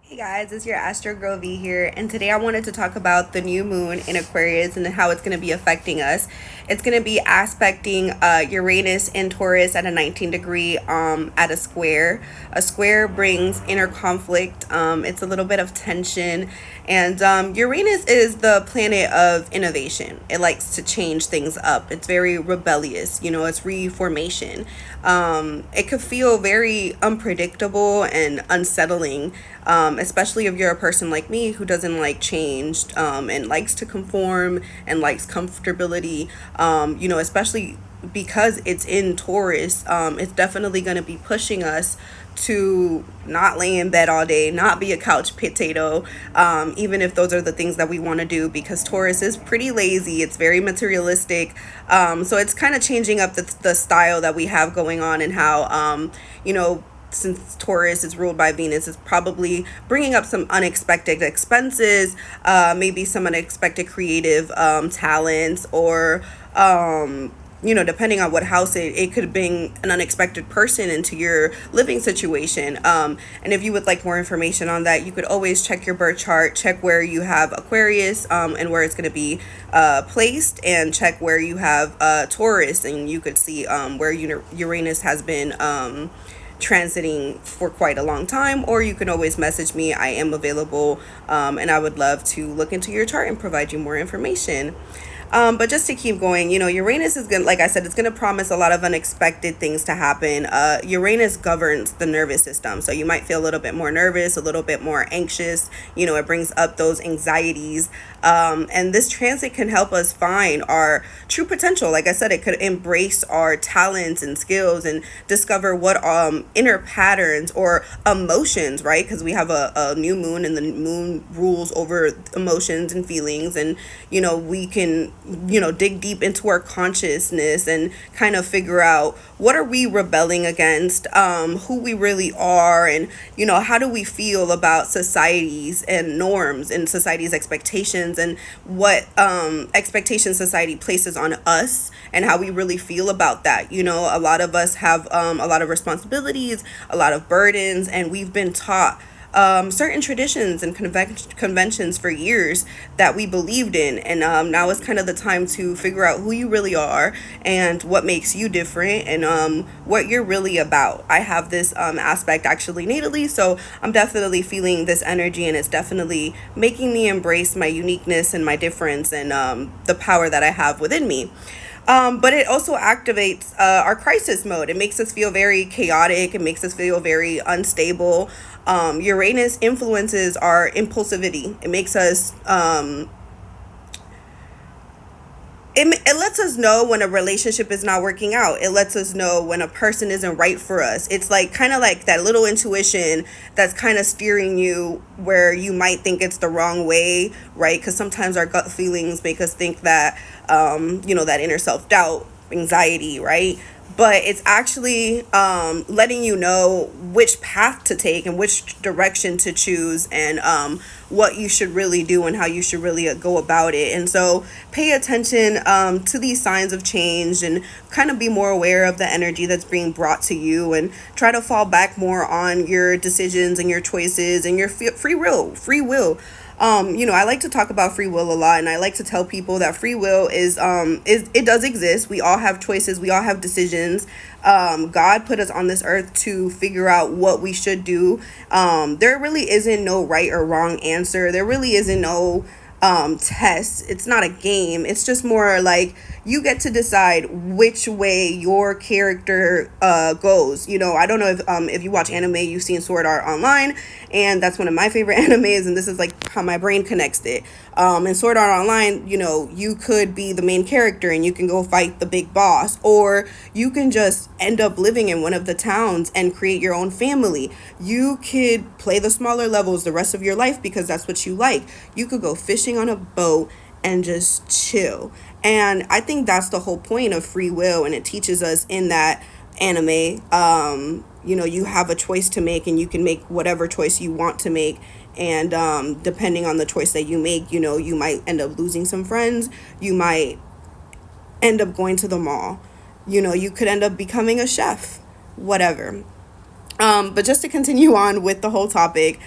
Hey guys, it's your Astro Girl V here, and today I wanted to talk about the new moon in Aquarius and how it's going to be affecting us. It's going to be aspecting Uranus in Taurus at a 19-degree at a square. A square brings inner conflict. It's a little bit of tension, and Uranus is the planet of innovation. It likes to change things up. It's very rebellious. It's reformation. It could feel very unpredictable and unsettling, especially if you're a person like me who doesn't like change, and likes to conform and likes comfortability, especially because it's in Taurus. It's definitely going to be pushing us to not lay in bed all day, not be a couch potato, even if those are the things that we want to do, because Taurus is pretty lazy. It's very materialistic. So it's kind of changing up the style that we have going on, and how, since Taurus is ruled by Venus, is probably bringing up some unexpected expenses, maybe some unexpected creative talents, or depending on what house it could bring an unexpected person into your living situation. And if you would like more information on that, you could always check your birth chart, check where you have Aquarius, and where it's going to be placed, and check where you have Taurus, and you could see where Uranus has been transiting for quite a long time. Or you can always message me. I am available, and I would love to look into your chart and provide you more information. But just to keep going, Uranus is going to, like I said, it's going to promise a lot of unexpected things to happen. Uranus governs the nervous system. So you might feel a little bit more nervous, a little bit more anxious. It brings up those anxieties. And this transit can help us find our true potential. Like I said, it could embrace our talents and skills and discover what inner patterns or emotions, right? Because we have a new moon, and the moon rules over emotions and feelings. And, we can dig deep into our consciousness and kind of figure out what are we rebelling against, who we really are, and how do we feel about societies and norms and society's expectations, and what expectations society places on us, and how we really feel about that. A lot of us have a lot of responsibilities, a lot of burdens, and we've been taught certain traditions and conventions for years that we believed in. And now is kind of the time to figure out who you really are, and what makes you different, and what you're really about. I have this aspect actually natally, so I'm definitely feeling this energy, and it's definitely making me embrace my uniqueness and my difference, and the power that I have within me. But it also activates our crisis mode. It makes us feel very chaotic. It makes us feel very unstable. Uranus influences our impulsivity. It makes us it lets us know when a relationship is not working out. It lets us know when a person isn't right for us. It's like kind of like that little intuition that's kind of steering you where you might think it's the wrong way, right? Because sometimes our gut feelings make us think that that inner self-doubt, anxiety, right? But it's actually letting you know which path to take and which direction to choose, and what you should really do and how you should really go about it. And so pay attention to these signs of change, and kind of be more aware of the energy that's being brought to you, and try to fall back more on your decisions and your choices and your free will. I like to talk about free will a lot, and I like to tell people that free will is it does exist. We all have choices. We all have decisions. God put us on this earth to figure out what we should do. There really isn't no right or wrong answer. There really isn't no test. It's not a game. It's just more like you get to decide which way your character goes. I don't know if you watch anime, you've seen Sword Art Online, and that's one of my favorite animes, and this is like how my brain connects it. In Sword Art Online, you could be the main character and you can go fight the big boss, or you can just end up living in one of the towns and create your own family. You could play the smaller levels the rest of your life because that's what you like. You could go fishing on a boat and just chill. And I think that's the whole point of free will, and it teaches us in that anime. You have a choice to make, and you can make whatever choice you want to make. And depending on the choice that you make, you might end up losing some friends. You might end up going to the mall. You could end up becoming a chef, whatever. But just to continue on with the whole topic,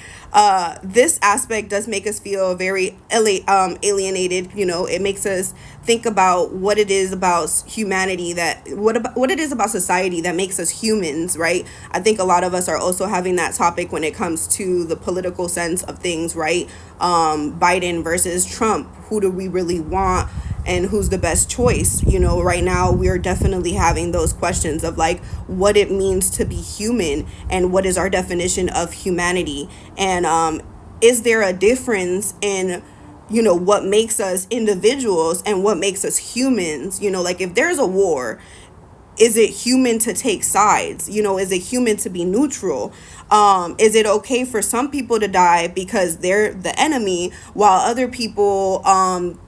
this aspect does make us feel very alienated. You know, it makes us think about what it is about humanity what it is about society that makes us humans, right? I think a lot of us are also having that topic when it comes to the political sense of things, right? Biden versus Trump. Who do we really want? And who's the best choice? You know, right now we're definitely having those questions of like what it means to be human and what is our definition of humanity, and is there a difference in, you know, what makes us individuals and what makes us humans? You know, like if there's a war, is it human to take sides? You know, is it human to be neutral? Is it okay for some people to die because they're the enemy while other people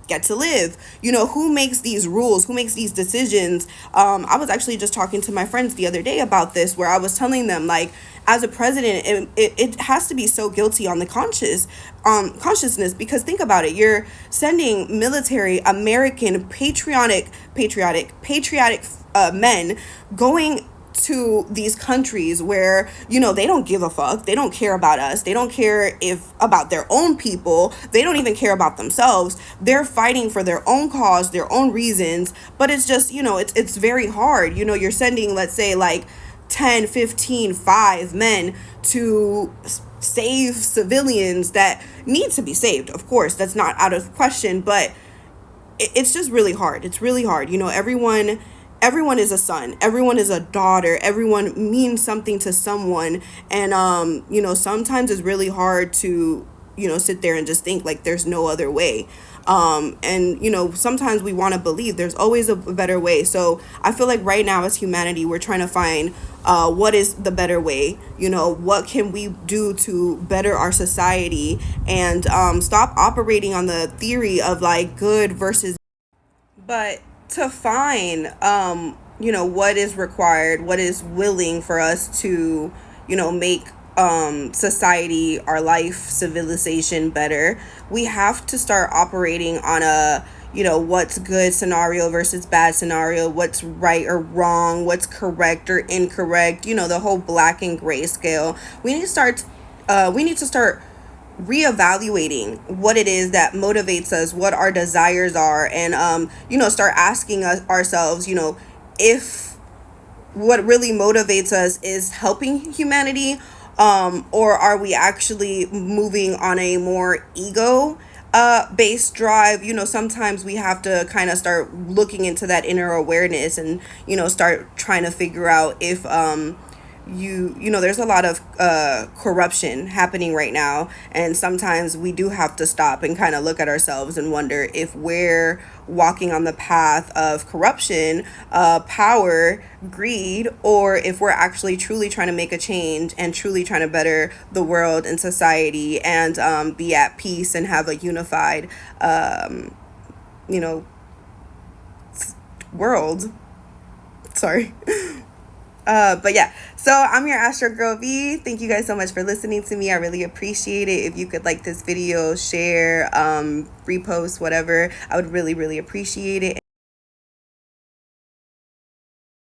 get to live? You know, who makes these rules? Who makes these decisions? I was actually just talking to my friends the other day about this, where I was telling them, like, as a president, it has to be so guilty on the consciousness, because think about it. You're sending military American patriotic men going to these countries where, you know, they don't give a fuck, they don't care about us, they don't care if about their own people, they don't even care about themselves, they're fighting for their own cause, their own reasons. But it's just, you know, it's very hard. You know, you're sending, let's say, like 10, 15, 5 men to save civilians that need to be saved. Of course, that's not out of question, but it's just really hard. It's really hard. You know, everyone is a son, everyone is a daughter, everyone means something to someone. And you know, sometimes it's really hard to, you know, sit there and just think like there's no other way. And you know, sometimes we want to believe there's always a better way. So I feel like right now as humanity, we're trying to find what is the better way. You know, what can we do to better our society, and stop operating on the theory of like good versus, but to find you know, what is required, what is willing for us to, you know, make society, our life, civilization better. We have to start operating on a, you know, what's good scenario versus bad scenario, what's right or wrong, what's correct or incorrect, you know, the whole black and gray scale. We need to start reevaluating what it is that motivates us, what our desires are, and you know, start asking ourselves, you know, if what really motivates us is helping humanity, or are we actually moving on a more ego based drive? You know, sometimes we have to kind of start looking into that inner awareness and, you know, start trying to figure out if you know, there's a lot of corruption happening right now, and sometimes we do have to stop and kind of look at ourselves and wonder if we're walking on the path of corruption, power, greed, or if we're actually truly trying to make a change and truly trying to better the world and society, and be at peace and have a unified you know, world. Sorry. But yeah, so I'm your Astro Girl V. Thank you guys so much for listening to me. I really appreciate it. If you could like this video, share, repost, whatever, I would really, really appreciate it.